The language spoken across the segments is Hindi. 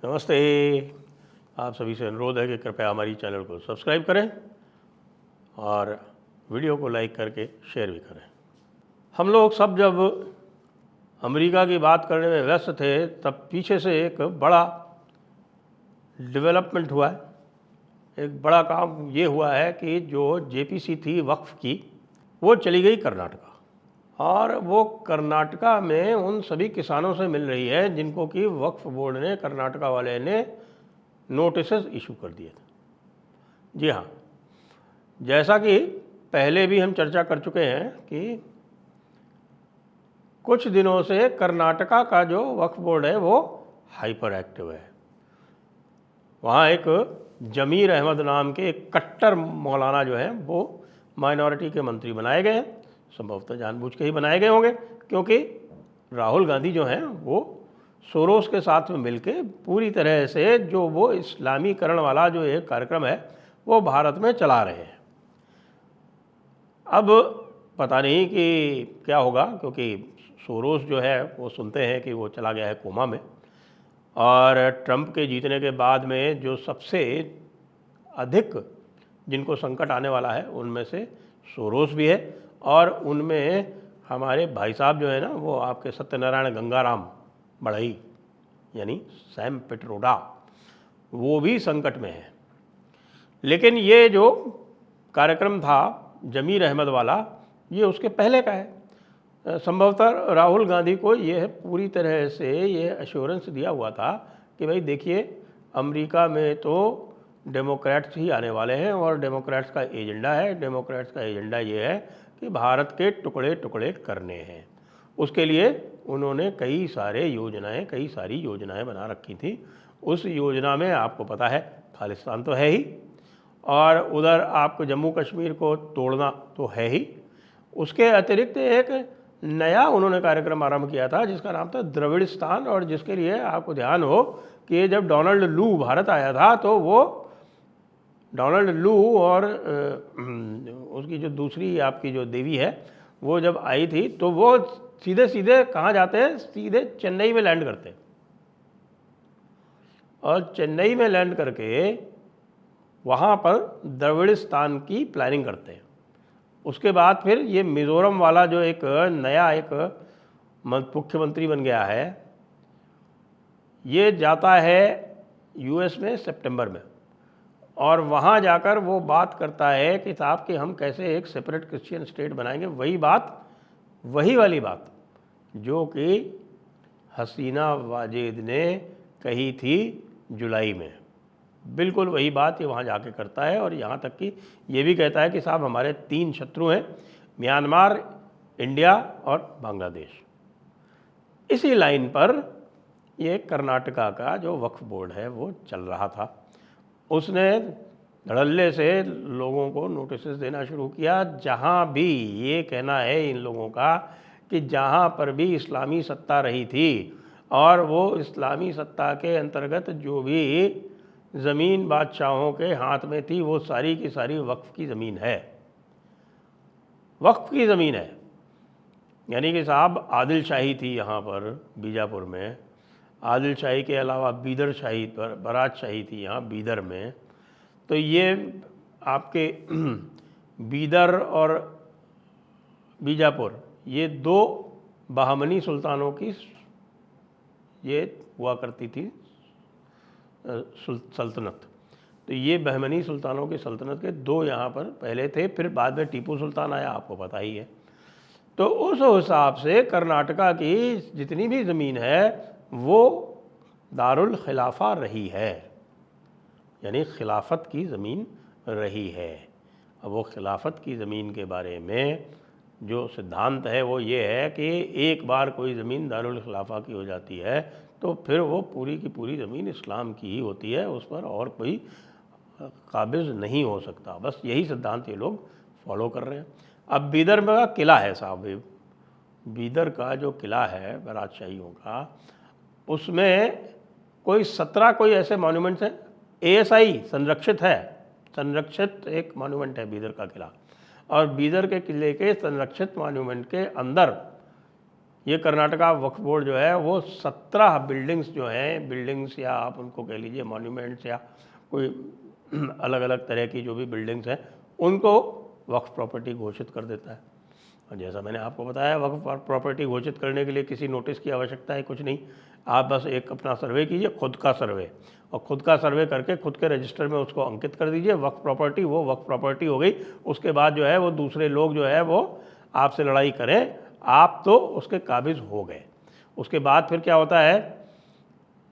नमस्ते। आप सभी से अनुरोध है कि कृपया हमारी चैनल को सब्सक्राइब करें और वीडियो को लाइक करके शेयर भी करें। हम लोग सब जब अमेरिका की बात करने में व्यस्त थे तब पीछे से एक बड़ा डेवलपमेंट हुआ है। एक बड़ा काम ये हुआ है कि जो जेपीसी थी वक्फ की, वो चली गई कर्नाटका, और वो कर्नाटका में उन सभी किसानों से मिल रही है जिनको कि वक्फ बोर्ड ने, कर्नाटका वाले ने नोटिसेस इशू कर दिए थे। जी हाँ, जैसा कि पहले भी हम चर्चा कर चुके हैं कि कुछ दिनों से कर्नाटका का जो वक्फ बोर्ड है वो हाइपर एक्टिव है। वहाँ एक जमीर अहमद नाम के एक कट्टर मौलाना जो हैं वो माइनॉरिटी के मंत्री बनाए गए हैं। संभवतः जानबूझ के ही बनाए गए होंगे, क्योंकि राहुल गांधी जो हैं वो सोरोस के साथ में मिलके पूरी तरह से जो वो इस्लामीकरण वाला जो एक कार्यक्रम है वो भारत में चला रहे हैं। अब पता नहीं कि क्या होगा, क्योंकि सोरोस जो है वो सुनते हैं कि वो चला गया है कोमा में, और ट्रंप के जीतने के बाद में जो सबसे अधिक जिनको संकट आने वाला है उनमें से सोरोस भी है, और उनमें हमारे भाई साहब जो है ना, वो आपके सत्यनारायण गंगाराम बढ़ई यानी सैम पिट्रोडा, वो भी संकट में है। लेकिन ये जो कार्यक्रम था जमीर अहमद वाला, ये उसके पहले का है। संभवतः राहुल गांधी को ये पूरी तरह से ये एश्योरेंस दिया हुआ था कि भाई देखिए, अमेरिका में तो डेमोक्रेट्स ही आने वाले हैं और डेमोक्रेट्स का एजेंडा है। डेमोक्रेट्स का एजेंडा ये है कि भारत के टुकड़े टुकड़े करने हैं। उसके लिए उन्होंने कई सारी योजनाएं बना रखी थी। उस योजना में आपको पता है खालिस्तान तो है ही, और उधर आपको जम्मू कश्मीर को तोड़ना तो है ही। उसके अतिरिक्त एक नया उन्होंने कार्यक्रम आरंभ किया था जिसका नाम था द्रविड़स्तान, और जिसके लिए आपको ध्यान हो कि जब डोनाल्ड लू भारत आया था तो वो डोनाल्ड लू और उसकी जो दूसरी आपकी जो देवी है वो जब आई थी तो वो सीधे सीधे कहाँ जाते हैं, सीधे चेन्नई में लैंड करते हैं, और चेन्नई में लैंड करके वहाँ पर द्रविड़स्तान की प्लानिंग करते हैं। उसके बाद फिर ये मिज़ोरम वाला जो एक नया एक मुख्यमंत्री बन गया है, ये जाता है यूएस में सितंबर में, और वहाँ जाकर वो बात करता है कि साहब कि हम कैसे एक सेपरेट क्रिश्चियन स्टेट बनाएंगे। वही वाली बात जो कि हसीना वाजेद ने कही थी जुलाई में, बिल्कुल वही बात ये वहाँ जाके करता है। और यहाँ तक कि ये भी कहता है कि साहब हमारे 3 शत्रु हैं, म्यांमार, इंडिया और बांग्लादेश। इसी लाइन पर ये कर्नाटका का जो वक्फ बोर्ड है वो चल रहा था। उसने धड़ल्ले से लोगों को नोटिस देना शुरू किया। जहाँ भी ये कहना है इन लोगों का कि जहाँ पर भी इस्लामी सत्ता रही थी और वो इस्लामी सत्ता के अंतर्गत जो भी ज़मीन बादशाहों के हाथ में थी वो सारी की सारी वक्फ की ज़मीन है। वक्फ की ज़मीन है, यानी कि साहब आदिल शाही थी यहाँ पर बीजापुर में, आदिल शाही के अलावा बीदर शाही पर बारात शाही थी यहाँ बीदर में। तो ये आपके बीदर और बीजापुर ये 2 बहमनी सुल्तानों की ये हुआ करती थी सल्तनत। तो ये बहमनी सुल्तानों की सल्तनत के 2 यहाँ पर पहले थे, फिर बाद में टीपू सुल्तान आया, आपको पता ही है। तो उस हिसाब से कर्नाटका की जितनी भी ज़मीन है वो दारुल खिलाफा रही है, यानी खिलाफत की ज़मीन रही है। अब वो खिलाफत की ज़मीन के बारे में जो सिद्धांत है वो ये है कि एक बार कोई ज़मीन दारुल खिलाफा की हो जाती है तो फिर वो पूरी की पूरी ज़मीन इस्लाम की ही होती है, उस पर और कोई काबिज़ नहीं हो सकता। बस यही सिद्धांत ये लोग फॉलो कर रहे हैं। अब बीदर में किला है साहब, बीदर का जो किला है बारातशाहियों का, उसमें कोई 17 कोई ऐसे मॉन्यूमेंट्स हैं। एएसआई संरक्षित है, संरक्षित एक मॉन्यूमेंट है बीदर का किला, और बीदर के किले के संरक्षित मॉन्यूमेंट के अंदर ये कर्नाटका वक्फ बोर्ड जो है वो 17 बिल्डिंग्स जो हैं, बिल्डिंग्स या आप उनको कह लीजिए मॉन्यूमेंट्स या कोई अलग अलग तरह की जो भी बिल्डिंग्स हैं उनको वक्फ प्रॉपर्टी घोषित कर देता है। और जैसा मैंने आपको बताया, वक्फ प्रॉपर्टी घोषित करने के लिए किसी नोटिस की आवश्यकता है कुछ नहीं। आप बस एक अपना सर्वे कीजिए, खुद का सर्वे, और खुद का सर्वे करके खुद के रजिस्टर में उसको अंकित कर दीजिए वक्फ प्रॉपर्टी, वो वक्फ प्रॉपर्टी हो गई। उसके बाद जो है वो दूसरे लोग जो है वो आपसे लड़ाई करें, आप तो उसके काबिज हो गए। उसके बाद फिर क्या होता है,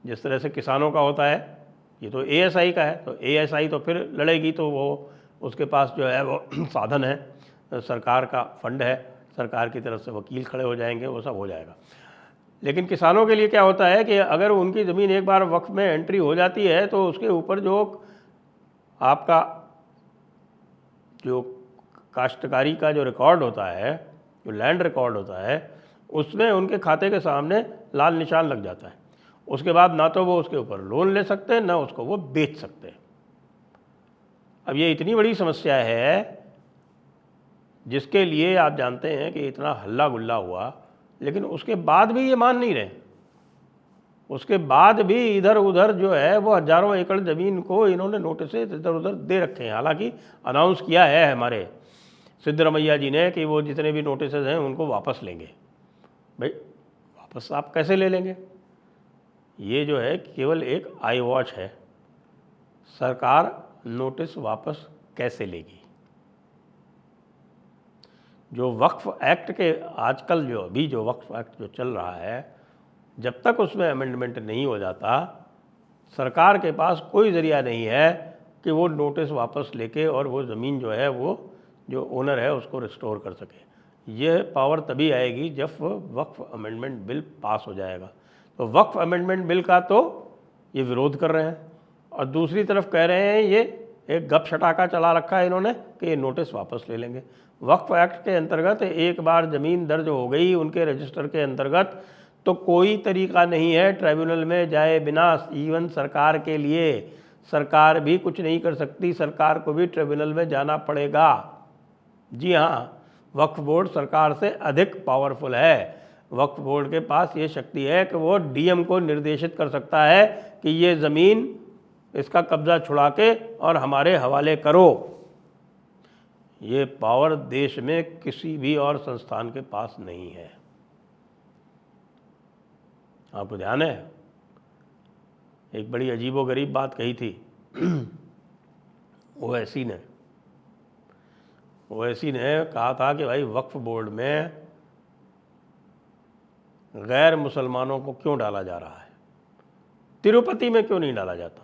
जिस तरह से किसानों का होता है, ये तो एएसआई का है, तो एएसआई तो फिर लड़ेगी, तो वो उसके पास जो है वो साधन है, सरकार का फंड है, सरकार की तरफ से वकील खड़े हो जाएंगे, वो सब हो जाएगा। लेकिन किसानों के लिए क्या होता है कि अगर उनकी ज़मीन एक बार वक्फ में एंट्री हो जाती है तो उसके ऊपर जो आपका जो काश्तकारी का जो रिकॉर्ड होता है, जो लैंड रिकॉर्ड होता है, उसमें उनके खाते के सामने लाल निशान लग जाता है। उसके बाद ना तो वो उसके ऊपर लोन ले सकते हैं, ना उसको वो बेच सकते हैं। अब ये इतनी बड़ी समस्या है जिसके लिए आप जानते हैं कि इतना हल्ला गुल्ला हुआ, लेकिन उसके बाद भी ये मान नहीं रहे। उसके बाद भी इधर उधर जो है वो हजारों एकड़ ज़मीन को इन्होंने नोटिस इधर उधर दे रखे हैं। हालांकि अनाउंस किया है हमारे सिद्धरमैया जी ने कि वो जितने भी नोटिस हैं उनको वापस लेंगे। भाई वापस आप कैसे ले लेंगे? ये जो है केवल एक आई वॉच है। सरकार नोटिस वापस कैसे लेगी? जो वक्फ एक्ट के आजकल जो अभी जो वक्फ एक्ट जो चल रहा है, जब तक उसमें अमेंडमेंट नहीं हो जाता, सरकार के पास कोई ज़रिया नहीं है कि वो नोटिस वापस लेके और वो ज़मीन जो है वो जो ओनर है उसको रिस्टोर कर सके। ये पावर तभी आएगी जब वक्फ अमेंडमेंट बिल पास हो जाएगा। तो वक्फ अमेंडमेंट बिल का तो ये विरोध कर रहे हैं, और दूसरी तरफ कह रहे हैं ये एक गप छटाका चला रखा है इन्होंने कि ये नोटिस वापस ले लेंगे। वक्फ एक्ट के अंतर्गत एक बार ज़मीन दर्ज हो गई उनके रजिस्टर के अंतर्गत, तो कोई तरीका नहीं है ट्राइब्यूनल में जाए बिना। इवन सरकार के लिए सरकार भी कुछ नहीं कर सकती, सरकार को भी ट्राइब्यूनल में जाना पड़ेगा। जी हाँ, वक्फ बोर्ड सरकार से अधिक पावरफुल है। वक्फ बोर्ड के पास ये शक्ति है कि वो डीएम को निर्देशित कर सकता है कि ये ज़मीन इसका कब्ज़ा छुड़ा के और हमारे हवाले करो। ये पावर देश में किसी भी और संस्थान के पास नहीं है। आपको ध्यान है, एक बड़ी अजीबोगरीब बात कही थी ओवैसी ने कहा था कि भाई वक्फ बोर्ड में गैर मुसलमानों को क्यों डाला जा रहा है, तिरुपति में क्यों नहीं डाला जाता?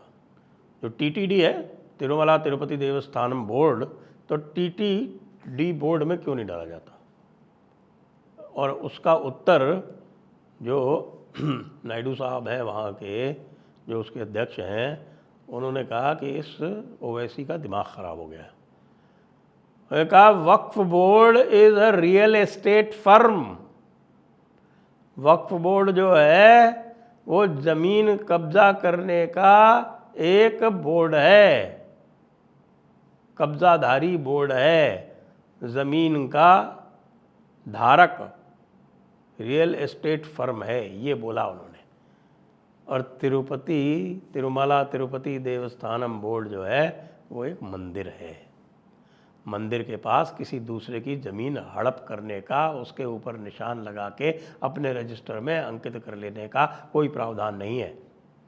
जो टीटीडी है, तिरुमला तिरुपति देवस्थानम बोर्ड, तो टीटीडी बोर्ड में क्यों नहीं डाला जाता? और उसका उत्तर जो नायडू साहब हैं वहाँ के, जो उसके अध्यक्ष हैं, उन्होंने कहा कि इस ओवैसी का दिमाग ख़राब हो गया। उन्होंने कहा Waqf board is a real estate firm. Waqf board जो है वो ज़मीन कब्ज़ा करने का एक बोर्ड है, कब्ज़ाधारी बोर्ड है, ज़मीन का धारक रियल एस्टेट फर्म है, ये बोला उन्होंने। और तिरुमला तिरुपति देवस्थानम बोर्ड जो है वो एक मंदिर है। मंदिर के पास किसी दूसरे की ज़मीन हड़प करने का, उसके ऊपर निशान लगा के अपने रजिस्टर में अंकित कर लेने का कोई प्रावधान नहीं है।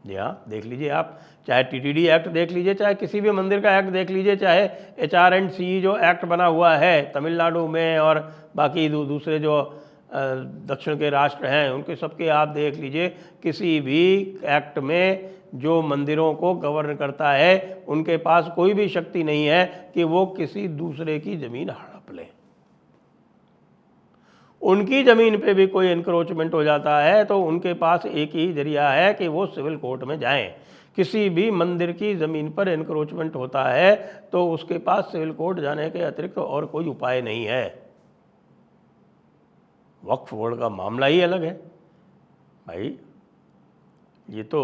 जी हाँ, देख लीजिए आप, चाहे टीटीडी एक्ट देख लीजिए, चाहे किसी भी मंदिर का एक्ट देख लीजिए, चाहे HRC जो एक्ट बना हुआ है तमिलनाडु में और बाकी दूसरे जो दक्षिण के राष्ट्र हैं उनके सबके आप देख लीजिए, किसी भी एक्ट में जो मंदिरों को गवर्न करता है उनके पास कोई भी शक्ति नहीं है कि वो किसी दूसरे की ज़मीन हड़प लें। उनकी ज़मीन पे भी कोई इंक्रोचमेंट हो जाता है तो उनके पास एक ही जरिया है कि वो सिविल कोर्ट में जाएं। किसी भी मंदिर की ज़मीन पर इंक्रोचमेंट होता है तो उसके पास सिविल कोर्ट जाने के अतिरिक्त और कोई उपाय नहीं है। वक्फ बोर्ड का मामला ही अलग है भाई। ये तो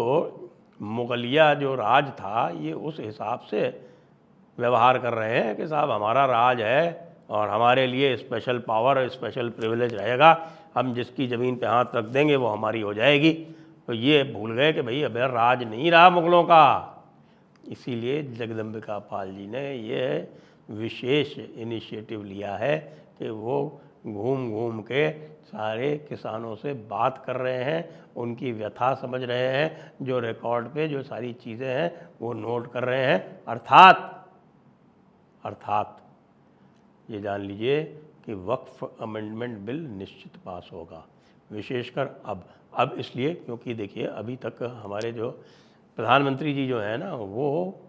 मुगलिया जो राज था ये उस हिसाब से व्यवहार कर रहे हैं कि साहब हमारा राज है और हमारे लिए स्पेशल पावर, स्पेशल प्रिविलेज रहेगा, हम जिसकी ज़मीन पे हाथ रख देंगे वो हमारी हो जाएगी। तो ये भूल गए कि भाई अब राज नहीं रहा मुग़लों का। इसीलिए जगदम्बिका पाल जी ने ये विशेष इनिशिएटिव लिया है कि वो घूम घूम के सारे किसानों से बात कर रहे हैं, उनकी व्यथा समझ रहे हैं, जो रिकॉर्ड पे जो सारी चीज़ें हैं वो नोट कर रहे हैं। अर्थात ये जान लीजिए कि वक्फ अमेंडमेंट बिल निश्चित पास होगा, विशेषकर अब इसलिए क्योंकि देखिए अभी तक हमारे जो प्रधानमंत्री जी जो है ना, वो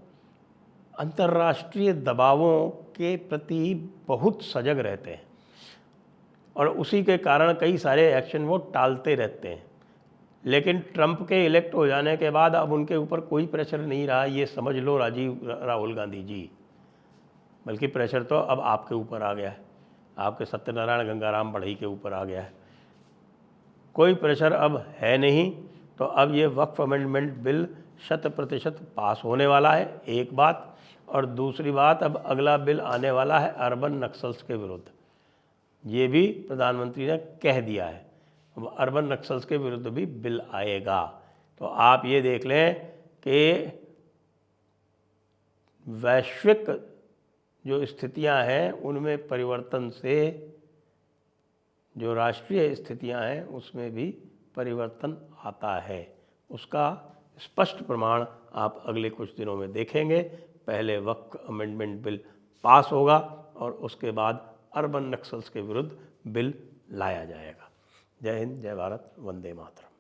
अंतर्राष्ट्रीय दबावों के प्रति बहुत सजग रहते हैं और उसी के कारण कई सारे एक्शन वो टालते रहते हैं। लेकिन ट्रंप के इलेक्ट हो जाने के बाद अब उनके ऊपर कोई प्रेशर नहीं रहा, ये समझ लो राहुल गांधी जी। बल्कि प्रेशर तो अब आपके ऊपर आ गया है, आपके सत्यनारायण गंगाराम बढ़ई के ऊपर आ गया है। कोई प्रेशर अब है नहीं। तो अब ये वक्फ अमेंडमेंट बिल 100% पास होने वाला है, एक बात। और दूसरी बात, अब अगला बिल आने वाला है अर्बन नक्सल्स के विरुद्ध। ये भी प्रधानमंत्री ने कह दिया है, अर्बन नक्सल्स के विरुद्ध भी बिल आएगा। तो आप ये देख लें कि वैश्विक जो स्थितियां हैं उनमें परिवर्तन से जो राष्ट्रीय स्थितियां हैं उसमें भी परिवर्तन आता है। उसका स्पष्ट प्रमाण आप अगले कुछ दिनों में देखेंगे। पहले वक्फ अमेंडमेंट बिल पास होगा और उसके बाद अर्बन नक्सल्स के विरुद्ध बिल लाया जाएगा। जय हिंद, जय भारत, वंदे मातरम।